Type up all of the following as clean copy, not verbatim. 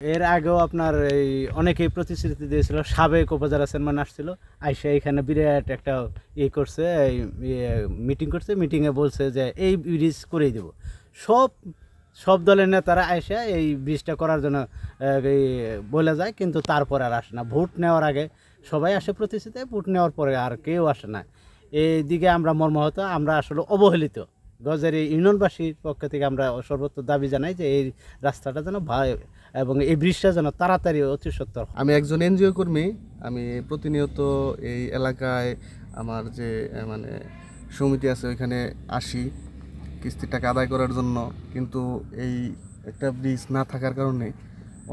এর আগেও আপনার এই অনেকেই প্রতিশ্রুতি দিয়েছিল, সাবেক উপজেলা চেয়ারম্যান আসছিল, আইসা এখানে বিরাট একটা করছে, মিটিং করছে, মিটিংয়ে বলছে যে এই ব্রিজ করেই দেব। সব সব দলের নেতারা আইসা এই ব্রিজটা করার জন্য এই বলে যায়, কিন্তু তারপরে আর আসে না। ভোট নেওয়ার আগে সবাই আসে প্রতিশ্রুতি, ভোট নেওয়ার পরে আর কেউ আসে না। এইদিকে আমরা মর্মাহত, আমরা আসলে অবহেলিত। গজারি ইউনিয়নবাসীর পক্ষ থেকে আমরা সর্বোচ্চ দাবি জানাই যে এই রাস্তাটা যেন এবং এই ব্রিজটা যেন তাড়াতাড়ি অতি সত্বর। আমি একজন এনজিও কর্মী। আমি প্রতিনিয়ত এই এলাকায় আমার যে মানে সমিতি আছে ওইখানে আসি কিস্তির টাকা আদায় করার জন্য, কিন্তু এই একটা ব্রিজ না থাকার কারণে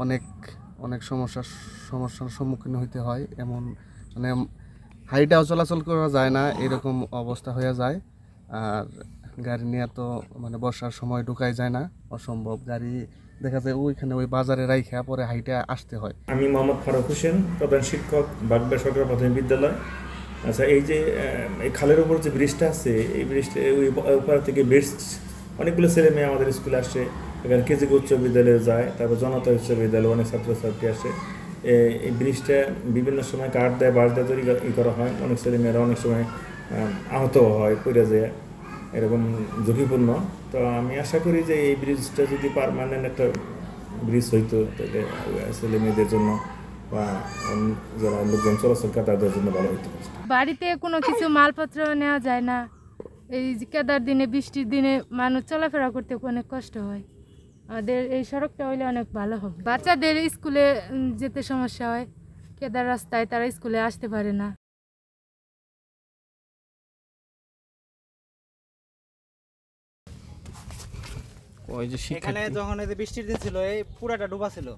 অনেক অনেক সমস্যার সম্মুখীন হইতে হয়। এমন মানে হাইটাও চলাচল করা যায় না, এরকম অবস্থা হয়ে যায়। আর গাড়ি নিয়ে তো মানে বর্ষার সময় ঢুকাই যায় না, অসম্ভব। গাড়ি দেখা যায় ওইখানে ওই বাজারে রাইখা পরে হাইটে আসতে হয়। আমি মোহাম্মদ ফারুক হোসেন, প্রধান শিক্ষক, বাগদা সরকারি প্রাথমিক বিদ্যালয়। আচ্ছা, এই যে এই খালের উপর যে ব্রিজটা আছে, এই ব্রিজটা ওই উপর থেকে ব্রিজ অনেকগুলো ছেলে মেয়ে আমাদের স্কুলে আসে, এখানে কেজি উচ্চ বিদ্যালয়ে যায়, তারপর জনতা উচ্চ বিদ্যালয়ে অনেক ছাত্রছাত্রী আসে। এই ব্রিজটা বিভিন্ন সময় কাঠ দেয়, বাঁশ দেয় তৈরি করা হয়। অনেক ছেলে মেয়েরা অনেক সময় আহত হয়, পড়ে যায়, এরকম ঝুঁকিপূর্ণ। তো আমি আশা করি যে এই ব্রিজটা যদি পার্মানেন্ট একটা ব্রিজ হইতো, তাহলে ছেলে মেয়েদের জন্য বা যারা লোকজন চলাচল করে তাদের জন্য ভালো হইতো। বাড়িতে কোনো কিছু মালপত্র নেওয়া যায় না। এই যে কেদার দিনে, বৃষ্টির দিনে মানুষ চলাফেরা করতে অনেক কষ্ট হয়। আমাদের এই সড়কটা হইলে অনেক ভালো হবে। বাচ্চাদের স্কুলে যেতে সমস্যা হয়, কেদার রাস্তায় তারা স্কুলে আসতে পারে না। এখানে যখন বৃষ্টির দিন ছিল, এই পুরাটা ডুবা ছিল।